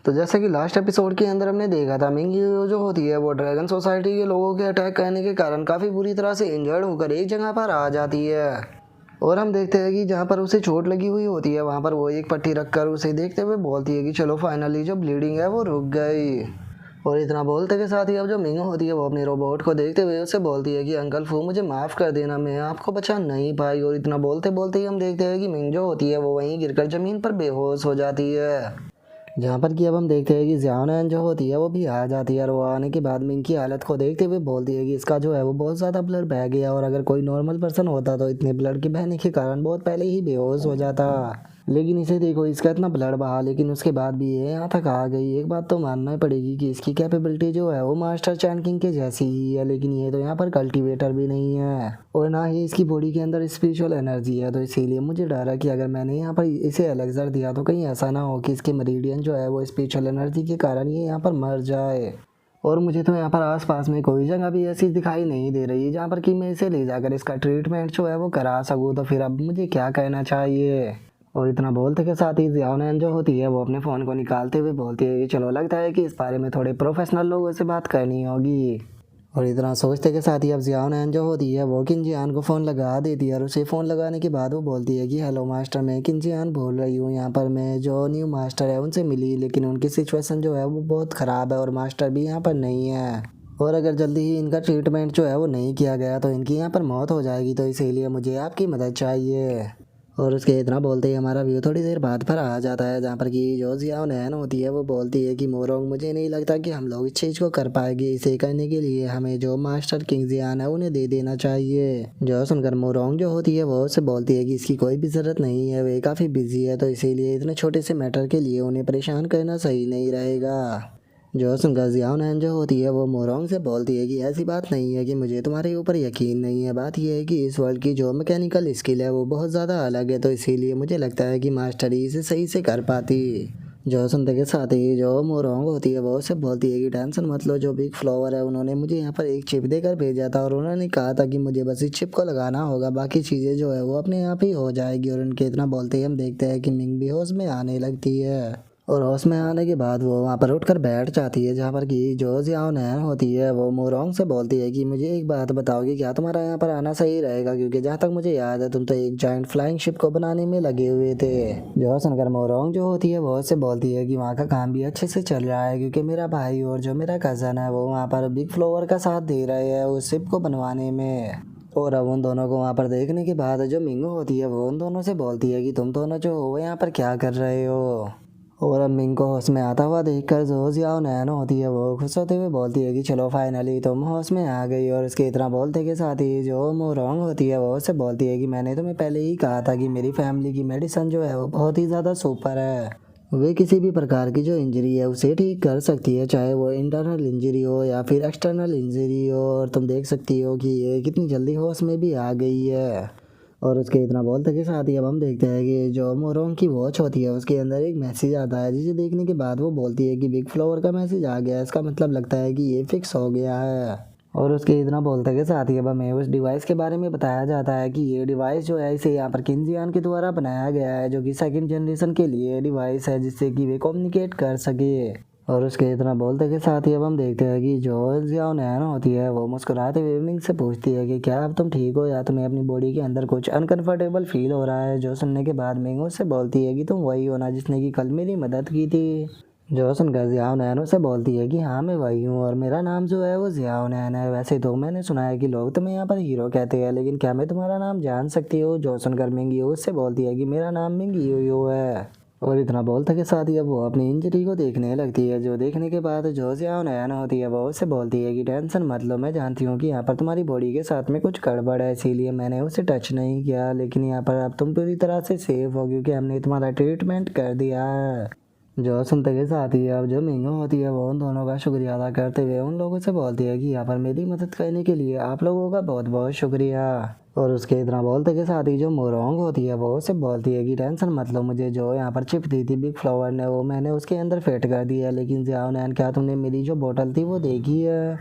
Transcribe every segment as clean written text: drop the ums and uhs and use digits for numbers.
तो जैसे कि लास्ट एपिसोड के अंदर हमने देखा था, मिंग हीरो जो होती है वो ड्रैगन सोसाइटी के लोगों के अटैक करने के कारण काफ़ी बुरी तरह से इंजर्ड होकर एक जगह पर आ जाती है। और हम देखते हैं कि जहाँ पर उसे चोट लगी हुई होती है वहाँ पर वो एक पट्टी रखकर उसे देखते हुए बोलती है कि चलो फाइनली जो ब्लीडिंग है वो रुक गई। और इतना बोलते के साथ ही अब जो मिंग होती है वो अपने रोबोट को देखते हुए उससे बोलती है कि अंकल फू मुझे माफ़ कर देना, मैं आपको बचा नहीं पाई। और इतना बोलते बोलते ही हम देखते हैं कि मिंग जो होती है वो वहीं गिरकर ज़मीन पर बेहोश हो जाती है। जहाँ पर कि अब हम देखते हैं कि ज़ियाओनैन जो होती है वो भी आ जाती है और वो आने के बाद मिंग की हालत को देखते हुए बोलती है कि इसका जो है वो बहुत ज़्यादा ब्लड बह गया और अगर कोई नॉर्मल पर्सन होता तो इतने ब्लड के बहने के कारण बहुत पहले ही बेहोश हो जाता। लेकिन इसे देखो, इसका इतना ब्लड बहा लेकिन उसके बाद भी ये यहाँ तक आ गई। एक बात तो मानना ही पड़ेगी कि इसकी कैपेबिलिटी जो है वो मास्टर चैन किंग के जैसी ही है, लेकिन ये तो यहाँ पर कल्टीवेटर भी नहीं है और ना ही इसकी बॉडी के अंदर स्पिरिचुअल एनर्जी है। तो इसीलिए मुझे डर है कि अगर मैंने यहाँ पर इसे एलेक्सर दिया तो कहीं ऐसा ना हो कि इसके मरीडियन जो है वो स्पिरिचुअल एनर्जी के कारण ये यहाँ पर मर जाए। और मुझे तो यहाँ पर आसपास में कोई जगह भी ऐसी दिखाई नहीं दे रही है जहाँ पर कि मैं इसे ले जाकर इसका ट्रीटमेंट जो है वो करा सकूँ। तो फिर अब मुझे क्या कहना चाहिए। और इतना बोलते के साथ ही ज़ियाओनैन जो होती है वो अपने फ़ोन को निकालते हुए बोलती है कि चलो लगता है कि इस बारे में थोड़े प्रोफेशनल लोगों से बात करनी होगी। और इतना सोचते के साथ ही अब ज़ियाओनैन जो होती है वो किनजियान को फ़ोन लगा देती है और उसे फ़ोन लगाने के बाद वो बोलती है कि हेलो मास्टर, मैं किनजियान बोल रही हूँ। यहाँ पर मैं जो न्यू मास्टर है उनसे मिली, लेकिन उनकी सिचुएशन जो है वो बहुत ख़राब है और मास्टर भी यहाँ पर नहीं है और अगर जल्दी ही इनका ट्रीटमेंट जो है वो नहीं किया गया तो इनकी यहाँ पर मौत हो जाएगी। तो इसीलिए मुझे आपकी मदद चाहिए। और उसके इतना बोलते ही हमारा व्यू थोड़ी देर बाद पर आ जाता है जहाँ पर कि जो ज़ियाओनैन होती है वो बोलती है कि मोरोंग, मुझे नहीं लगता कि हम लोग इस चीज़ को कर पाएंगे। इसे करने के लिए हमें जो मास्टर किंग ज़ियान है उन्हें दे देना चाहिए। जो सुनकर मोरोंग जो होती है वो उससे बोलती है कि इसकी कोई भी ज़रूरत नहीं है, वे काफ़ी बिजी है, तो इसीलिए इतने छोटे से मैटर के लिए उन्हें परेशान करना सही नहीं रहेगा। जो सुनकर ज़ियाओनैन जो होती है वो मोरोंग से बोलती है कि ऐसी बात नहीं है कि मुझे तुम्हारे ऊपर यकीन नहीं है, बात यह है कि इस वर्ल्ड की जो मैकेनिकल स्किल है वो बहुत ज़्यादा अलग है, तो इसीलिए मुझे लगता है कि मास्टर ही इसे सही से कर पाती। जो सुनते के साथ ही जो मोरोंग होती है वो उससे बोलती है कि टेंशन मत लो, जो बिग फ्लावर है उन्होंने मुझे यहाँ पर एक चिप देकर भेजा था और उन्होंने कहा था कि मुझे बस इस चिप को लगाना होगा, बाकी चीज़ें जो है वो अपने आप ही हो जाएगी। और उनके इतना बोलते ही हम देखते हैं कि मिंग भी होश में आने लगती है और होश में आने के बाद वो वहाँ पर उठकर बैठ जाती है जहाँ पर कि जो ज़ियाओनैन होती है वो मोरोंग से बोलती है कि मुझे एक बात बताओ कि क्या तुम्हारा यहाँ पर आना सही रहेगा, क्योंकि जहाँ तक मुझे याद है तुम तो एक जाइंट फ्लाइंग शिप को बनाने में लगे हुए थे। जो सुनकर मोरोंग जो होती है वो उससे बोलती है कि वहाँ का काम भी अच्छे से चल रहा है, क्योंकि मेरा भाई और जो मेरा कज़न है वो वहाँ पर बिग फ्लोवर का साथ दे रहे हैं उस शिप को बनवाने में। और अब उन दोनों को वहाँ पर देखने के बाद जो मिंगो होती है वो उन दोनों से बोलती है कि तुम दोनों जो हो यहाँ पर क्या कर रहे हो। और अब मिंग को होश में आता हुआ देखकर जो ज़ियाओनैन होती है वो खुश होते हुए बोलती है कि चलो फाइनली तुम होश में आ गई। और इसके इतना बोलते के साथ ही जो मोरोंग होती है वो उससे बोलती है कि मैंने तुम्हें पहले ही कहा था कि मेरी फैमिली की मेडिसिन जो है वो बहुत ही ज़्यादा सुपर है, वे किसी भी प्रकार की जो इंजरी है उसे ठीक कर सकती है, चाहे वो इंटरनल इंजरी हो या फिर एक्सटर्नल इंजरी हो। और तुम देख सकती हो कि ये कितनी जल्दी होश में भी आ गई है। और उसके इतना बोलते के साथ ही अब हम देखते हैं कि जो मोरोंग की वॉच होती है उसके अंदर एक मैसेज आता है, जिसे देखने के बाद वो बोलती है कि बिग फ्लावर का मैसेज आ गया है, इसका मतलब लगता है कि ये फिक्स हो गया है। और उसके इतना बोलते के साथ ही अब हमें उस डिवाइस के बारे में बताया जाता है कि ये डिवाइस जो है इसे यहाँ पर किनजियान के द्वारा बनाया गया है, जो कि सेकंड जनरेशन के लिए डिवाइस है जिससे कि वे कम्युनिकेट कर सके। और उसके इतना बोलते के साथ ही अब हम देखते हैं कि जो ज़ियाओनैन होती है वो मुस्कुराते हुए मिंग से पूछती है कि क्या अब तुम ठीक हो या तुम्हें अपनी बॉडी के अंदर कुछ अनकंफर्टेबल फील हो रहा है। जो सुनने के बाद मिंग उससे बोलती है कि तुम वही हो ना जिसने कि कल मेरी मदद की थी। जो सुनकर ज़ियाओनैन उससे बोलती है कि हाँ मैं वही हूँ और मेरा नाम जो है वो ज़ियाओनैन है। वैसे तो मैंने सुना है कि लोग तुम्हें यहाँ पर हीरो कहते हैं, लेकिन क्या मैं तुम्हारा नाम जान सकती हूँ। जो सुनकर मिंग यू उससे बोलती है कि मेरा नाम मिंग यू है। और इतना बोलते के साथ ही अब वो अपनी इंजरी को देखने लगती है, जो देखने के बाद जो ज़ियाओनैन होती है वो उससे बोलती है कि टेंशन मत लो, मैं जानती हूँ कि यहाँ पर तुम्हारी बॉडी के साथ में कुछ गड़बड़ है, इसीलिए मैंने उसे टच नहीं किया, लेकिन यहाँ पर अब तुम पूरी तरह से सेफ हो क्योंकि हमने तुम्हारा ट्रीटमेंट कर दिया है। जो सुनते के साथ ही अब जो मिंगो होती है वो उन दोनों का शुक्रिया अदा करते हुए उन लोगों से बोलती है कि यहाँ पर मेरी मदद करने के लिए आप लोगों का बहुत बहुत शुक्रिया। और उसके इतना बोलते के साथ ही जो मोरोंग होती है वो उससे बोलती है कि टेंशन मत लो, मुझे जो यहाँ पर चिप दी थी बिग फ्लावर ने वो मैंने उसके अंदर फिट कर दी है, लेकिन ज़ियाओनैन क्या तुमने मेरी जो बोतल थी वो देखी है।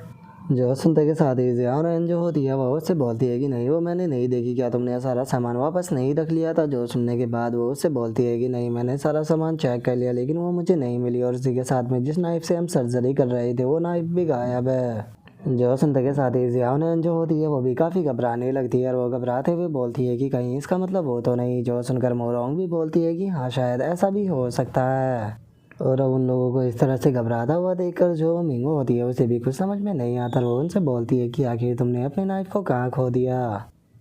जो सुनते के साथ ही जियान जो होती है वो उससे बोलती है कि नहीं वो मैंने नहीं देखी, क्या तुमने ये सारा सामान वापस नहीं रख लिया था। जो सुनने के बाद वो उससे बोलती है कि नहीं मैंने सारा सामान चेक कर लिया लेकिन वो मुझे नहीं मिली, और उसी के साथ में जिस नाइफ से हम सर्जरी कर रहे थे वो नाइफ भी गायब है। जो सुनते के साथ ही जियान जो होती है वो भी काफ़ी घबराने लगती है और वो घबराते हुए बोलती है कि कहीं इसका मतलब वो तो नहीं। जो सुनकर मोरोंग भी बोलती है कि हाँ शायद ऐसा भी हो सकता है। और अब उन लोगों को इस तरह से घबराता हुआ देखकर जो मिंगो होती है उसे भी कुछ समझ में नहीं आता। वो उनसे बोलती है कि आखिर तुमने अपने नाइफ को कहाँ खो दिया।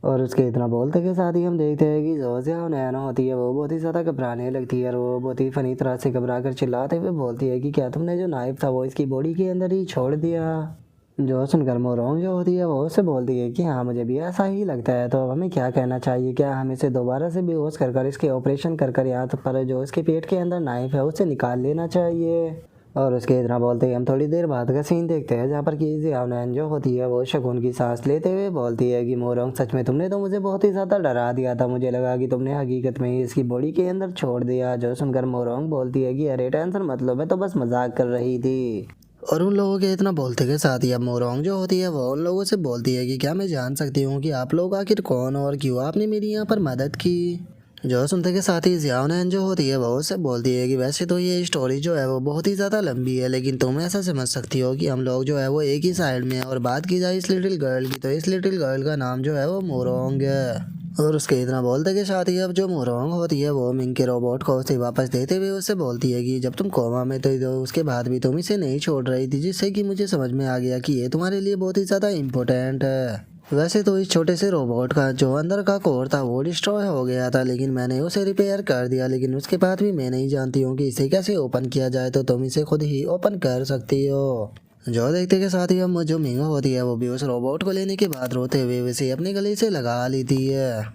और उसके इतना बोलते के साथ ही हम देखते हैं कि जो जियाओ नैनो होती है वो बहुत ही ज़्यादा घबराने लगती है और वो बहुत ही फनी तरह से घबरा कर चिल्लाते हुए बोलती है कि क्या तुमने जो नाइफ था वो इसकी बॉडी के अंदर ही छोड़ दिया। जो सुनकर मोरोंग जो होती है वो उससे बोलती है कि हाँ मुझे भी ऐसा ही लगता है, तो अब हमें क्या कहना चाहिए, क्या हम इसे दोबारा से बेहोश कर कर इसके ऑपरेशन कर कर यहाँ पर जो इसके पेट के अंदर नाइफ है उसे निकाल लेना चाहिए। और उसके इतना बोलते ही हम थोड़ी देर बाद का सीन देखते हैं जहाँ पर कि जियाओनैन जो होती है वो शगुन की सांस लेते हुए बोलती है कि मोरोंग सच में तुमने तो मुझे बहुत ही ज़्यादा डरा दिया था, मुझे लगा कि तुमने हकीकत में ही इसकी बॉडी के अंदर छोड़ दिया। जो सुनकर मोरोंग बोलती है कि अरे टेंशन मतलब मैं तो बस मजाक कर रही थी। और उन लोगों के इतना बोलते के साथ ही अब मोरोंग जो होती है वो उन लोगों से बोलती है कि क्या मैं जान सकती हूँ कि आप लोग आखिर कौन और क्यों आपने मेरी यहाँ पर मदद की। जो सुनते के साथ ही जियाओनैन जो होती है वो उससे बोलती है कि वैसे तो ये स्टोरी जो है वो बहुत ही ज़्यादा लंबी है, लेकिन तुम ऐसा समझ सकती हो कि हम लोग जो है वो एक ही साइड में है। और बात की जाए इस लिटिल गर्ल की तो इस लिटिल गर्ल का नाम जो है वो मोरोंग है। और उसके इतना बोलते के साथ ही अब जो मोरोंग होती है वो मिंग के रोबोट को उसे वापस देते हुए उससे बोलती है कि जब तुम कोमा में थे तो उसके बाद भी तुम इसे नहीं छोड़ रही थी, जिससे कि मुझे समझ में आ गया कि ये तुम्हारे लिए बहुत ही ज़्यादा इम्पोर्टेंट है। वैसे तो इस छोटे से रोबोट का जो अंदर का कोर था वो डिस्ट्रॉय हो गया था, लेकिन मैंने उसे रिपेयर कर दिया, लेकिन उसके बाद भी मैं नहीं जानती हूँ कि इसे कैसे ओपन किया जाए, तो तुम इसे खुद ही ओपन कर सकती हो। जो देखते के साथ ही हम जो मिंगो होती है वो भी उस रोबोट को लेने के बाद रोते हुए उसे अपने गले से लगा लेती है।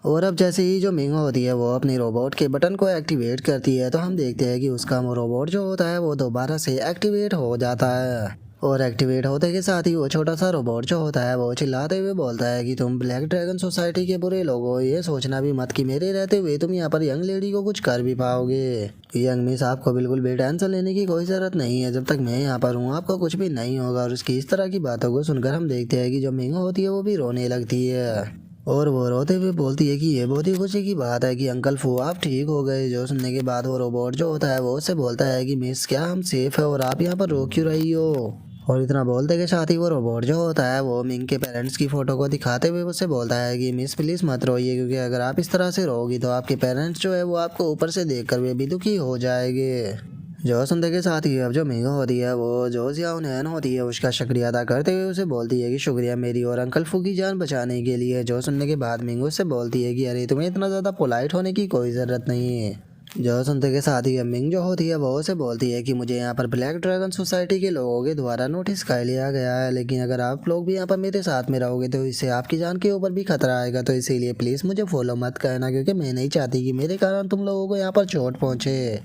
और अब जैसे ही जो मिंगो होती है वो अपनी रोबोट के बटन को एक्टिवेट करती है तो हम देखते हैं कि उसका रोबोट जो होता है वो दोबारा से एक्टिवेट हो जाता है। और एक्टिवेट होते के साथ ही वो छोटा सा रोबोट जो होता है वो चिल्लाते हुए बोलता है कि तुम ब्लैक ड्रैगन सोसाइटी के बुरे लोग हो, ये सोचना भी मत कि मेरे रहते हुए तुम यहाँ पर यंग लेडी को कुछ कर भी पाओगे। यंग मिस आपको बिल्कुल भी टेंशन लेने की कोई ज़रूरत नहीं है, जब तक मैं यहाँ पर हूँ आपको कुछ भी नहीं होगा। और उसकी इस तरह की बातों को सुनकर हम देखते हैं कि जो मिंगो होती है वो भी रोने लगती है। और वो रोते हुए बोलती है कि ये बहुत ही खुशी की बात है कि अंकल फू आप ठीक हो गए। जो सुनने के बाद वो रोबोट जो होता है वो उससे बोलता है कि मिस क्या हम सेफ है और आप यहाँ पर रो क्यों रही हो। और इतना बोलते के साथ ही वो रोबोट जो होता है वो मिंग के पेरेंट्स की फ़ोटो को दिखाते हुए उससे बोलता है कि मिस प्लीज़ मत रोइए, क्योंकि अगर आप इस तरह से रोगी तो आपके पेरेंट्स जो है वो आपको ऊपर से देख कर वे भी दुखी हो जाएंगे। जो सुनते के साथ ही अब जो मिंगो होती है वो जो जियाओनैन होती है उसका शुक्रिया अदा करते हुए उसे बोलती है कि शुक्रिया मेरी और अंकल फू की जान बचाने के लिए। जो सुनने के बाद मिंगो उससे बोलती है कि अरे तुम्हें इतना ज़्यादा पोलाइट होने की कोई ज़रूरत नहीं है। जो सुनते के साथ ही मिंग जो होती है वो उसे बोलती है कि मुझे यहाँ पर ब्लैक ड्रैगन सोसाइटी के लोगों के द्वारा नोटिस कर लिया गया है, लेकिन अगर आप लोग भी यहाँ पर मेरे साथ में रहोगे तो इससे आपकी जान के ऊपर भी खतरा आएगा, तो इसीलिए प्लीज़ मुझे फॉलो मत करना, क्योंकि मैं नहीं चाहती कि मेरे कारण तुम लोगों को यहाँ पर चोट पहुँचे।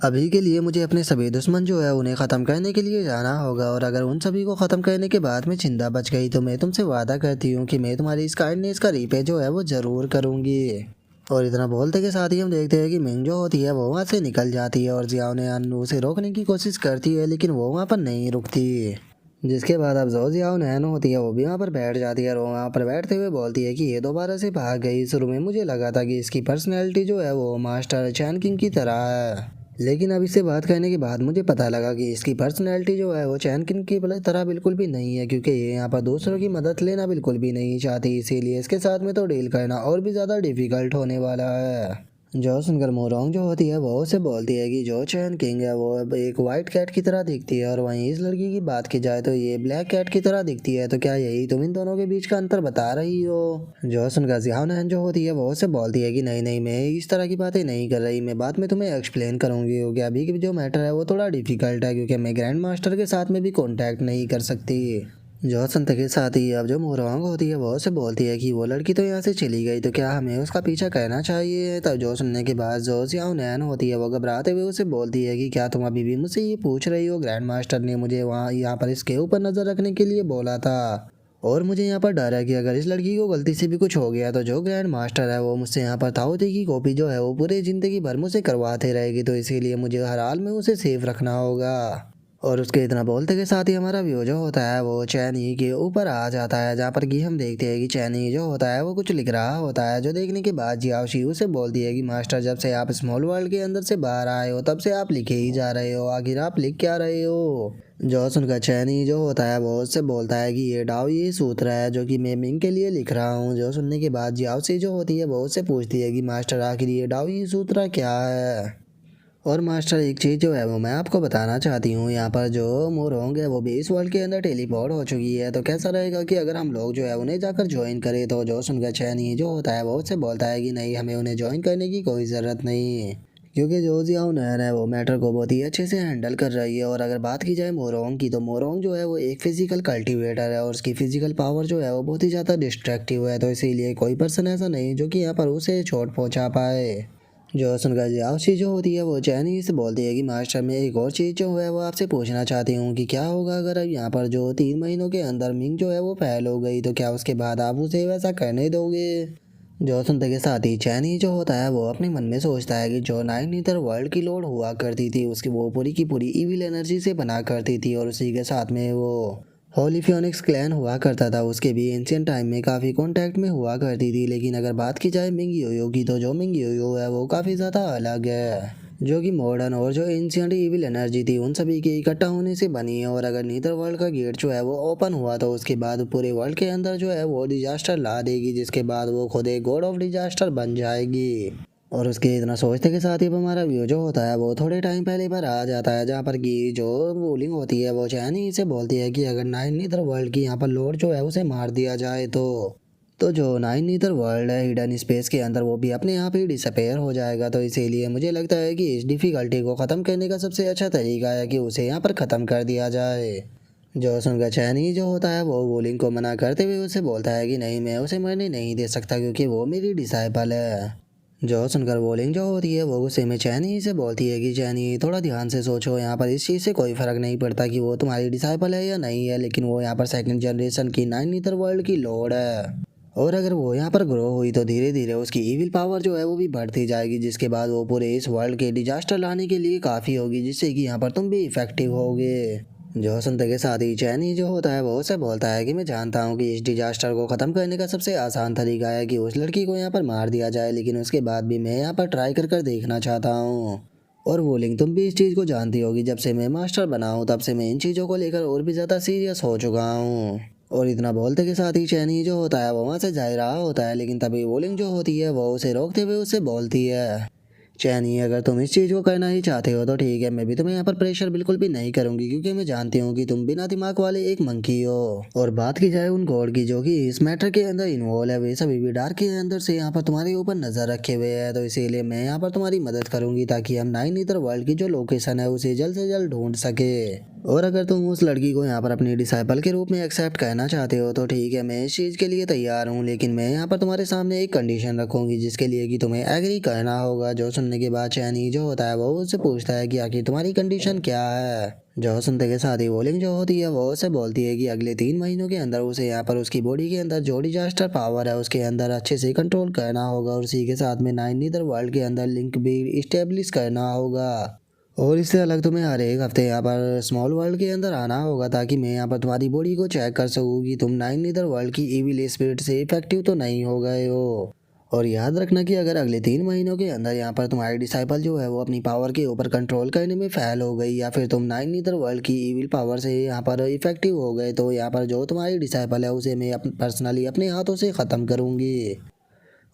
अभी के लिए मुझे अपने सभी दुश्मन जो है उन्हें ख़त्म करने के लिए जाना होगा, और अगर उन सभी को ख़त्म करने के बाद में जिंदा बच गई तो मैं तुमसे वादा करती हूँ कि मैं तुम्हारी इस काइंडनेस का रीपे जो है वो ज़रूर करूँगी। और इतना बोलते के साथ ही हम देखते हैं कि मिंग जो होती है वो वहाँ से निकल जाती है और जियाओनैन उसे रोकने की कोशिश करती है, लेकिन वो वहाँ पर नहीं रुकती। जिसके बाद अब जो जियाओनैन होती है वो भी वहाँ पर बैठ जाती है और वो वहाँ पर बैठते हुए बोलती है कि ये दोबारा से भाग गई। शुरू में मुझे लगा था कि इसकी पर्सनैलिटी जो है वो मास्टर चैन किंग की तरह है, लेकिन अब इससे बात करने के बाद मुझे पता लगा कि इसकी पर्सनैलिटी जो है वो चैन किंग की तरह बिल्कुल भी नहीं है, क्योंकि ये यहाँ पर दूसरों की मदद लेना बिल्कुल भी नहीं चाहती। इसीलिए इसके साथ में तो डील करना और भी ज़्यादा डिफिकल्ट होने वाला है। जो सुनकर मोरोंग जो होती है वो उसे बोलती है कि जो चैन किंग है वो अब एक वाइट कैट की तरह दिखती है, और वहीं इस लड़की की बात की जाए तो ये ब्लैक कैट की तरह दिखती है, तो क्या यही तुम इन दोनों के बीच का अंतर बता रही हो। जो सुनकर जियाओनैन जो होती है वो उसे बोलती है कि नहीं नहीं मैं इस तरह की बातें नहीं कर रही, मैं बाद में तुम्हें एक्सप्लेन करूंगी, क्योंकि अभी की जो मैटर है वो थोड़ा डिफिकल्ट है, क्योंकि मैं ग्रैंड मास्टर के साथ में भी कॉन्टैक्ट नहीं कर सकती। जो सुनते के साथ ही अब जो मोरोंग होती है वो उसे बोलती है कि वो लड़की तो यहाँ से चली गई, तो क्या हमें उसका पीछा करना चाहिए। तब जो सुनने के बाद जो जियाओनैन होती है वो घबराते हुए उसे बोलती है कि क्या तुम अभी भी मुझसे ये पूछ रही हो, ग्रैंड मास्टर ने मुझे वहाँ यहाँ पर इसके ऊपर नज़र रखने के लिए बोला था, और मुझे यहाँ पर डर है कि अगर इस लड़की को गलती से भी कुछ हो गया तो जो ग्रैंड मास्टर है वो मुझसे यहाँ पर ताओते की कॉपी जो है वो पूरी ज़िंदगी भर मुझसे करवाते रहेगी, तो इसीलिए मुझे हर हाल में उसे सेफ रखना होगा। और उसके इतना बोलते के साथ ही हमारा व्यू जो होता है वो चैनी के ऊपर आ जाता है, जहाँ पर कि हम देखते हैं कि चैनी जो होता है वो कुछ लिख रहा होता है। जो देखने के बाद जियाओशी उसे बोलती है कि मास्टर, जब से आप स्मॉल वर्ल्ड के अंदर से बाहर आए हो तब से आप लिखे ही जा रहे हो, आखिर आप लिख क्या रहे हो। जो सुनकर चैनी जो होता है वो उससे बोलता है कि ये डाओ ये सूत्र है जो कि मैं मिंग के लिए लिख रहा हूँ। जो सुनने के बाद जियाओशी जो होती है वो उससे पूछती है कि मास्टर आखिर ये डाओ ये सूत्र क्या है। और मास्टर एक चीज़ जो है वो मैं आपको बताना चाहती हूँ, यहाँ पर जो मोरोंग है वो भी इस वर्ल्ड के अंदर टेलीपोर्ट हो चुकी है, तो कैसा रहेगा कि अगर हम लोग जो है उन्हें जाकर ज्वाइन करें। तो जो सुनकर चैनी जो होता है वो उससे बोलता है कि नहीं, हमें उन्हें ज्वाइन करने की कोई ज़रूरत नहीं, क्योंकि जो जियाओ नैन है वो मैटर को बहुत ही अच्छे से हैंडल कर रही है। और अगर बात की जाए मोरोंग की, तो मोरोंग जो है वो एक फिजिकल कल्टीवेटर है और उसकी फिजिकल पावर जो है वो बहुत ही ज़्यादा डिस्ट्रक्टिव है, तो इसीलिए कोई पर्सन ऐसा नहीं जो कि यहाँ पर उसे चोट पहुँचा पाए। जो सुनकर जियाओशी जो होती है वो चैनी से बोलती है कि मास्टर, मैं एक और चीज़ जो है वो आपसे पूछना चाहती हूँ कि क्या होगा अगर अब यहाँ पर जो 3 महीनों के अंदर मिंग जो है वो फैल हो गई, तो क्या उसके बाद आप उसे वैसा करने दोगे। जो सुनते के साथ ही चैनी जो होता है वो अपने मन में सोचता है कि जो नाइन नीदर वर्ल्ड की लॉर्ड हुआ करती थी उसकी वो पूरी की पूरी इविल एनर्जी से बना करती थी, और उसी के साथ में वो होली फियोनिक्स क्लैन हुआ करता था, उसके भी एंशियंट टाइम में काफ़ी कांटेक्ट में हुआ करती थी। लेकिन अगर बात की जाए मिंग योयो की, तो जो मिंग योयो है वो काफ़ी ज़्यादा अलग है, जो कि मॉडर्न और जो एंशियंट इविल एनर्जी थी उन सभी के इकट्ठा होने से बनी है। और अगर नीदर वर्ल्ड का गेट जो है वो ओपन हुआ तो उसके बाद पूरे वर्ल्ड के अंदर जो है वो डिजास्टर ला देगी, जिसके बाद वो खुद एक गॉड ऑफ डिजास्टर बन जाएगी। और उसके इतना सोचने के साथ ही अब हमारा व्यू जो होता है वो थोड़े टाइम पहले पर आ जाता है, जहाँ पर कि जो रूलिंग होती है वो चैनी से बोलती है कि अगर नाइन नीदर वर्ल्ड की यहाँ पर लॉर्ड जो है उसे मार दिया जाए तो जो नाइन नीदर वर्ल्ड है हिडन स्पेस के अंदर वो भी अपने आप ही डिसअपेयर हो जाएगा। तो इसीलिए मुझे लगता है कि इस डिफ़िकल्टी को ख़त्म करने का सबसे अच्छा तरीका है कि उसे यहाँ पर ख़त्म कर दिया जाए। जो सुनकर चैनी जो होता है वो वोलिंग को मना करते हुए उसे बोलता है कि नहीं, मैं उसे मरने नहीं दे सकता क्योंकि वो मेरी डिसाइपल है। जो सुनकर वोलिंग जो होती है वो गुस्से में चैनी से बोलती है कि चैनी, थोड़ा ध्यान से सोचो, यहाँ पर इस चीज़ से कोई फ़र्क नहीं पड़ता कि वो तुम्हारी डिसाइपल है या नहीं है, लेकिन वो यहाँ पर सेकंड जनरेशन की नाइन नीदर वर्ल्ड की लॉर्ड है। और अगर वो यहाँ पर ग्रो हुई तो धीरे धीरे उसकी इविल पावर जो है वो भी बढ़ती जाएगी, जिसके बाद वो पूरे इस वर्ल्ड के डिजास्टर लाने के लिए काफ़ी होगी, जिससे कि यहाँ पर तुम भी इफेक्टिव होगे। जो सुनते के साथ ही चैनी जो होता है वो उसे बोलता है कि मैं जानता हूँ कि इस डिजास्टर को ख़त्म करने का सबसे आसान तरीका है कि उस लड़की को यहाँ पर मार दिया जाए, लेकिन उसके बाद भी मैं यहाँ पर ट्राई कर देखना चाहता हूँ। और वोलिंग, तुम भी इस चीज़ को जानती होगी, जब से मैं मास्टर बना हूँ तब से मैं इन चीज़ों को लेकर और भी ज़्यादा सीरियस हो चुका हूँ। और इतना बोलते के साथ ही चैनी जो होता है वो वहाँ से जा रहा होता है, लेकिन तभी वोलिंग जो होती है वो उसे रोकते हुए उससे बोलती है, चैनी, अगर तुम इस चीज़ को करना ही चाहते हो तो ठीक है, मैं भी तुम्हें यहाँ पर प्रेशर बिल्कुल भी नहीं करूंगी, क्योंकि मैं जानती हूँ कि तुम बिना दिमाग वाले एक मंकी हो। और बात की जाए उन गॉड की जो कि इस मैटर के अंदर इन्वॉल्व है, वे सभी भी डार्क के अंदर से यहाँ पर तुम्हारे ऊपर नजर रखे हुए हैं, तो इसीलिए मैं यहाँ पर तुम्हारी मदद करूंगी ताकि हम नाइन नीदर वर्ल्ड की जो लोकेशन है उसे जल्द से जल्द ढूंढ सके। और अगर तुम उस लड़की को यहाँ पर अपनी डिसाइपल के रूप में एक्सेप्ट करना चाहते हो तो ठीक है, मैं इस चीज़ के लिए तैयार हूँ, लेकिन मैं यहाँ पर तुम्हारे सामने एक कंडीशन रखूंगी जिसके लिए कि तुम्हें एग्री करना होगा। जो सुनने के बाद चैनी जो होता है वो उससे पूछता है कि आखिर तुम्हारी कंडीशन क्या है। जो सुनते के साथ ही वोलिंग जो होती है वो उससे बोलती है कि अगले 3 महीनों के अंदर उसे यहाँ पर उसकी बॉडी के अंदर जो डिजास्टर पावर है उसके अंदर अच्छे से कंट्रोल करना होगा, और उसी के साथ में नाइन नीदर वर्ल्ड के अंदर लिंक भी इस्टेब्लिश करना होगा। और इससे अलग तुम्हें हर एक हफ्ते यहाँ पर स्मॉल वर्ल्ड के अंदर आना होगा ताकि मैं यहाँ पर तुम्हारी बॉडी को चेक कर सकूँ कि तुम नाइन नीदर वर्ल्ड की इविल स्पिरिट से इफेक्टिव तो नहीं हो गए हो। और याद रखना कि अगर अगले 3 महीनों के अंदर यहाँ पर तुम्हारी डिसाइपल जो है वो अपनी पावर के ऊपर कंट्रोल करने में फेल हो गई, या फिर तुम नाइन नीदर वर्ल्ड की इविल पावर से यहाँ पर इफेक्टिव हो गए, तो यहाँ पर जो तुम्हारी डिसाइपल है उसे मैं पर्सनली अपने हाथों से ख़त्म करूँगी।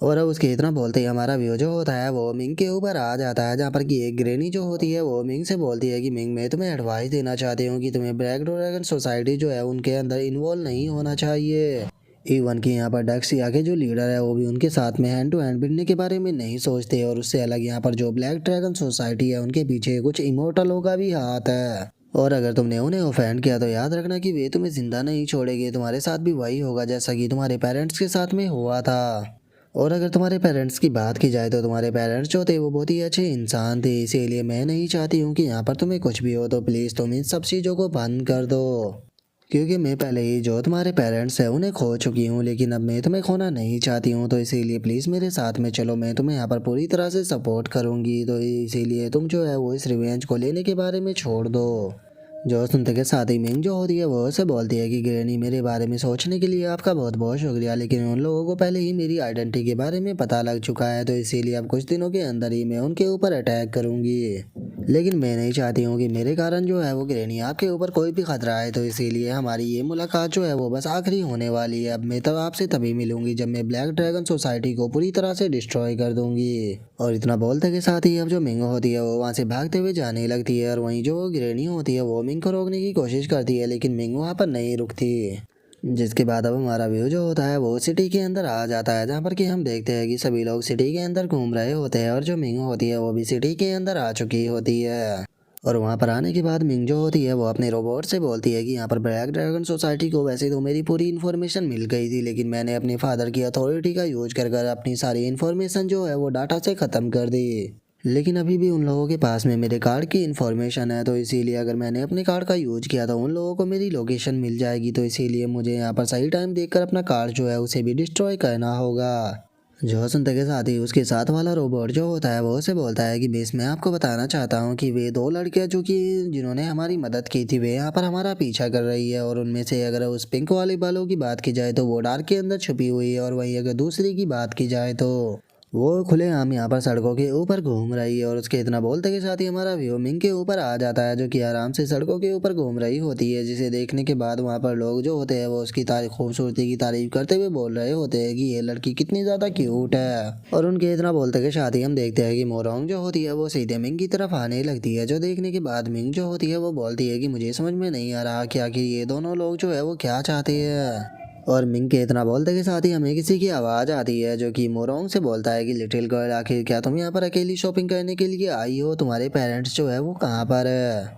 और अब उसके इतना बोलते ही हमारा व्यू जो होता है वो मिंग के ऊपर आ जाता है, जहाँ पर कि एक ग्रेनी जो होती है वो मिंग से बोलती है कि मिंग, मैं तुम्हें एडवाइस देना चाहती हूँ कि तुम्हें ब्लैक ड्रैगन सोसाइटी जो है उनके अंदर इन्वॉल्व नहीं होना चाहिए। इवन कि यहाँ पर डक्सिया के जो लीडर है वो भी उनके साथ में हैंड टू हैंड भिड़ने के बारे में नहीं सोचते। और उससे अलग यहाँ पर जो ब्लैक ड्रैगन सोसाइटी है उनके पीछे कुछ इमोर्टलों का भी हाथ है, और अगर तुमने उन्हें ऑफेंड किया तो याद रखना कि वे तुम्हें जिंदा नहीं छोड़ेंगे, तुम्हारे साथ भी वही होगा जैसा कि तुम्हारे पेरेंट्स के साथ में हुआ था। और अगर तुम्हारे पेरेंट्स की बात की जाए तो तुम्हारे पेरेंट्स जो थे वो बहुत ही अच्छे इंसान थे, इसीलिए मैं नहीं चाहती हूँ कि यहाँ पर तुम्हें कुछ भी हो, तो प्लीज़ तुम इन सब चीज़ों को बंद कर दो, क्योंकि मैं पहले ही जो तुम्हारे पेरेंट्स हैं उन्हें खो चुकी हूँ, लेकिन अब मैं तुम्हें खोना नहीं चाहती हूँ, तो इसीलिए प्लीज़ मेरे साथ में चलो, मैं तुम्हें यहाँ पर पूरी तरह से सपोर्ट करूँगी। तो इसीलिए तुम जो है वो इस रिवेंज को लेने के बारे में छोड़ दो। जो सुनते के साथ ही मिंग जो होती है वो उसे बोलती है कि ग्रैनी मेरे बारे में सोचने के लिए आपका बहुत बहुत शुक्रिया, लेकिन उन लोगों को पहले ही मेरी आइडेंटिटी के बारे में पता लग चुका है, तो इसीलिए अब कुछ दिनों के अंदर ही मैं उनके ऊपर अटैक करूंगी। लेकिन मैं नहीं चाहती हूँ कि मेरे कारण जो है वो ग्रैनी आपके ऊपर कोई भी खतरा है, तो इसीलिए हमारी ये मुलाकात जो है वो बस आखिरी होने वाली है। अब मैं तब आपसे तभी मिलूंगी जब मैं ब्लैक ड्रैगन सोसाइटी को पूरी तरह से डिस्ट्रॉय कर दूंगी। और इतना बोलते के साथ ही अब जो मिंग होती है वो वहाँ से भागते हुए जाने लगती है, और वहीं जो ग्रैनी होती है वो मिंग को रोकने की कोशिश करती है, लेकिन मिंग वहाँ पर नहीं रुकती। जिसके बाद अब हमारा व्यू जो होता है वो सिटी के अंदर आ जाता है, जहाँ पर कि हम देखते हैं कि सभी लोग सिटी के अंदर घूम रहे होते हैं, और जो मिंग होती है वो भी सिटी के अंदर आ चुकी होती है। और वहाँ पर आने के बाद मिंग जो होती है वो अपने रोबोट से बोलती है कि यहाँ पर ब्लैक ड्रैगन सोसाइटी को वैसे तो मेरी पूरी इन्फॉर्मेशन मिल गई थी, लेकिन मैंने अपने फादर की अथॉरिटी का यूज कर अपनी सारी इन्फॉर्मेशन जो है वो डाटा से ख़त्म कर दी। लेकिन अभी भी उन लोगों के पास में मेरे कार्ड की इन्फॉर्मेशन है, तो इसीलिए अगर मैंने अपने कार्ड का यूज किया तो उन लोगों को मेरी लोकेशन मिल जाएगी, तो इसीलिए मुझे यहाँ पर सही टाइम देखकर अपना कार्ड जो है उसे भी डिस्ट्रॉय करना होगा। जो सुनते के साथ ही उसके साथ वाला रोबोट जो होता है वो उसे बोलता है कि बेस मैं आपको बताना चाहता हूँ कि वे दो लड़कियाँ जो कि जिन्होंने हमारी मदद की थी वे यहाँ पर हमारा पीछा कर रही है, और उनमें से अगर उस पिंक वाले बालों की बात की जाए तो वो डार्क के अंदर छुपी हुई है, और वहीं अगर दूसरी की बात की जाए तो वो खुलेआम यहाँ पर सड़कों के ऊपर घूम रही है। और उसके इतना बोलते के साथ ही हमारा व्यू मिंग के ऊपर आ जाता है, जो कि आराम से सड़कों के ऊपर घूम रही होती है, जिसे देखने के बाद वहाँ पर लोग जो होते हैं वो उसकी खूबसूरती की तारीफ करते हुए बोल रहे होते हैं कि ये लड़की कितनी ज़्यादा क्यूट है। और उनके इतना बोलते के साथ ही हम देखते हैं कि मोरोंग जो होती है वो सीधे मिंग की तरफ आने लगती है, जो देखने के बाद मिंग जो होती है वो बोलती है कि मुझे समझ में नहीं आ रहा कि आखिर ये दोनों लोग जो है वो क्या चाहते हैं। और मिंग के इतना बोलते के साथ ही हमें किसी की आवाज़ आती है, जो कि मोरोंग से बोलता है कि लिटिल गर्ल आखिर क्या तुम यहाँ पर अकेली शॉपिंग करने के लिए आई हो, तुम्हारे पेरेंट्स जो है वो कहाँ पर है।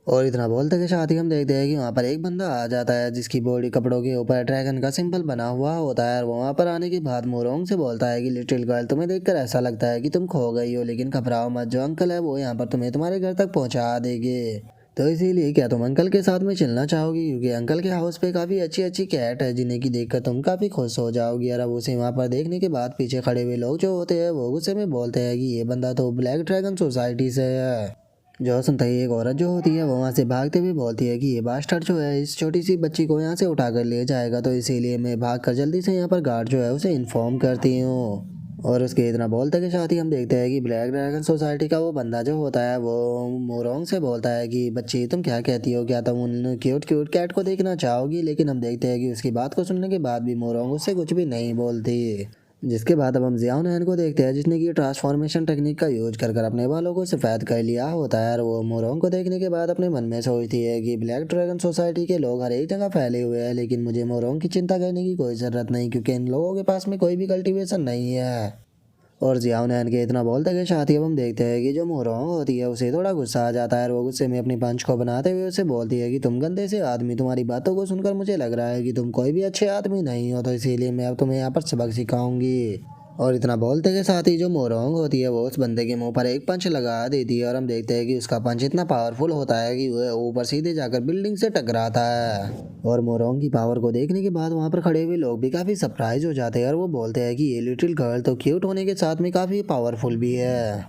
और इतना बोलते के साथ ही हम देखते हैं कि वहाँ पर एक बंदा आ जाता है जिसकी बॉडी कपड़ों के ऊपर ड्रैगन का सिंबल बना हुआ होता है, और वहाँ पर आने के बाद मोरोंग से बोलता है कि लिटिल गर्ल तुम्हें देखकर ऐसा लगता है कि तुम खो गई हो, लेकिन घबराओ मत, जो अंकल है वो यहाँ पर तुम्हें तुम्हारे घर तक पहुँचा देंगे। तो इसीलिए क्या तुम अंकल के साथ में चलना चाहोगी, क्योंकि अंकल के हाउस पे काफ़ी अच्छी अच्छी कैट है जिन्हें की देखकर तुम काफ़ी खुश हो जाओगी। और अब उसे वहाँ पर देखने के बाद पीछे खड़े हुए लोग जो होते हैं वो गुस्से में बोलते हैं कि ये बंदा तो ब्लैक ड्रैगन सोसाइटी से है। जो सुनते ही एक औरत जो होती है वो वहाँ से भागते हुए बोलती है कि ये बास्टर्ड जो है इस छोटी सी बच्ची को यहाँ से उठा कर ले जाएगा, तो इसीलिए मैं भाग कर जल्दी से यहाँ पर गार्ड जो है उसे इन्फॉर्म करती हूँ। और उसके इतना बोलते के साथ ही हम देखते हैं कि ब्लैक ड्रैगन सोसाइटी का वो बंदा जो होता है वो मोरोंग से बोलता है कि बच्ची तुम क्या कहती हो, क्या तुम उन क्यूट क्यूट कैट को देखना चाहोगी। लेकिन हम देखते हैं कि उसकी बात को सुनने के बाद भी मोरोंग उससे कुछ भी नहीं बोलती। जिसके बाद अब हम जियाओ नैन को देखते हैं, जिसने कि ट्रांसफॉर्मेशन टेक्निक का यूज कर अपने बालों को सफ़ेद कर लिया होता है। और वो मोरोंग को देखने के बाद अपने मन में सोचती है कि ब्लैक ड्रैगन सोसाइटी के लोग हर एक जगह फैले हुए हैं, लेकिन मुझे मोरोंग की चिंता करने की कोई ज़रूरत नहीं, क्योंकि इन लोगों के पास में कोई भी कल्टीवेशन नहीं है। और जियाओ नैन के इतना बोलते के साथ ही अब हम देखते हैं कि जो मोरोंग होती है उसे थोड़ा गुस्सा आ जाता है, और वो गुस्से में अपनी पंच को बनाते हुए उसे बोलती है कि तुम गंदे से आदमी, तुम्हारी बातों को सुनकर मुझे लग रहा है कि तुम कोई भी अच्छे आदमी नहीं हो, तो इसीलिए मैं अब तुम्हें यहाँ पर सबक सिखाऊंगी। और इतना बोलते के साथ ही जो मोरोंग होती है वो उस बंदे के मुंह पर एक पंच लगा देती है, और हम देखते हैं कि उसका पंच इतना पावरफुल होता है कि वह ऊपर सीधे जाकर बिल्डिंग से टकराता है। और मोरोंग की पावर को देखने के बाद वहाँ पर खड़े हुए लोग भी काफ़ी सरप्राइज हो जाते हैं, और वो बोलते हैं कि ये लिटिल गर्ल तो क्यूट होने के साथ में काफ़ी पावरफुल भी है।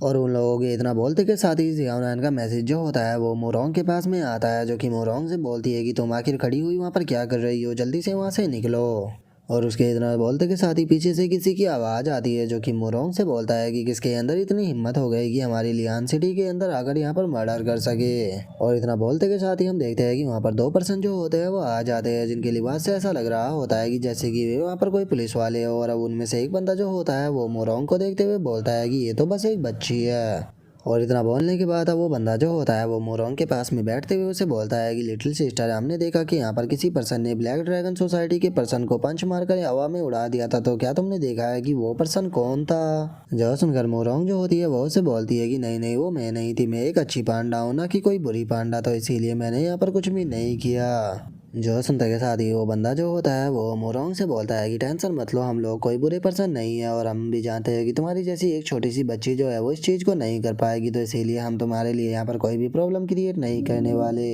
और उन लोगों के इतना बोलते के साथ ही जियाओ नैन का मैसेज जो होता है वो मोरोंग के पास में आता है, जो कि मोरोंग से बोलती है कि तुम आखिर खड़ी हुई वहाँ पर क्या कर रही हो, जल्दी से वहाँ से निकलो। और उसके इतना बोलते के साथ ही पीछे से किसी की आवाज़ आती है, जो कि मोरोंग से बोलता है कि किसके अंदर इतनी हिम्मत हो गई कि हमारी लियान सिटी के अंदर आकर यहाँ पर मर्डर कर सके। और इतना बोलते के साथ ही हम देखते हैं कि वहाँ पर दो पर्सन जो होते हैं वो आ जाते हैं, जिनके लिबास से ऐसा लग रहा होता है कि जैसे कि वे वहाँ पर कोई पुलिस वाले हो। और अब उनमें से एक बंदा जो होता है वो मोरोंग को देखते हुए बोलता है कि ये तो बस एक बच्ची है। और इतना बोलने के बाद अब वो बंदा जो होता है वो मोरोंग के पास में बैठते हुए उसे बोलता है कि लिटिल सिस्टर, हमने देखा कि यहाँ पर किसी पर्सन ने ब्लैक ड्रैगन सोसाइटी के पर्सन को पंच मारकर हवा में उड़ा दिया था, तो क्या तुमने देखा है कि वो पर्सन कौन था। जो सुनकर मोरोंग जो होती है वो उसे बोलती है कि नहीं नहीं, वो मैं नहीं थी, मैं एक अच्छी पांडा हूँ ना कि कोई बुरी पांडा, तो इसीलिए मैंने यहाँ पर कुछ भी नहीं किया। जो सुनते के साथ ही वो बंदा जो होता है वो मोरोंग से बोलता है कि टेंशन मत लो, हम लोग कोई बुरे पर्सन नहीं है, और हम भी जानते हैं कि तुम्हारी जैसी एक छोटी सी बच्ची जो है वो इस चीज़ को नहीं कर पाएगी, तो इसीलिए हम तुम्हारे लिए यहाँ पर कोई भी प्रॉब्लम क्रिएट नहीं करने वाले।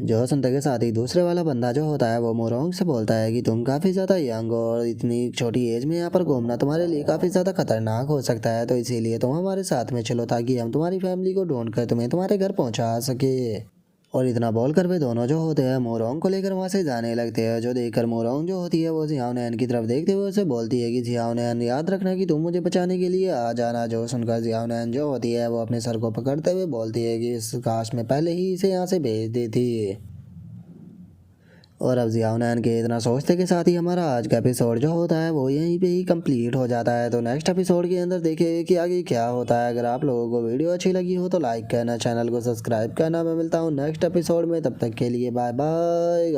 जो सुनते के साथ ही दूसरे वाला बंदा जो होता है वो मोरोंग से बोलता है कि तुम काफ़ी ज़्यादा यंग हो, और इतनी छोटी एज में यहाँ पर घूमना तुम्हारे लिए काफ़ी ज़्यादा खतरनाक हो सकता है, तो इसीलिए तुम हमारे साथ में चलो ताकि हम तुम्हारी फैमिली को ढूंढ कर तुम्हें तुम्हारे घर पहुँचा सके। और इतना बोलकर वे दोनों जो होते हैं मोरोंग को लेकर वहाँ से जाने लगते हैं। जो देखकर मोरोंग जो होती है वो जियाओ नैन की तरफ देखते हुए उसे बोलती है कि जियाओ नैन याद रखना कि तुम मुझे बचाने के लिए आ जाना। जो सुनकर जियाओ नैन जो होती है वो अपने सर को पकड़ते हुए बोलती है कि इस काश में पहले ही इसे यहाँ से भेज दी थी। और अब जियाओ नैन के इतना सोचते के साथ ही हमारा आज का एपिसोड जो होता है वो यहीं पे ही कंप्लीट हो जाता है। तो नेक्स्ट एपिसोड के अंदर देखिए कि आगे क्या होता है। अगर आप लोगों को वीडियो अच्छी लगी हो तो लाइक करना, चैनल को सब्सक्राइब करना। मैं मिलता हूँ नेक्स्ट एपिसोड में, तब तक के लिए बाय बाय।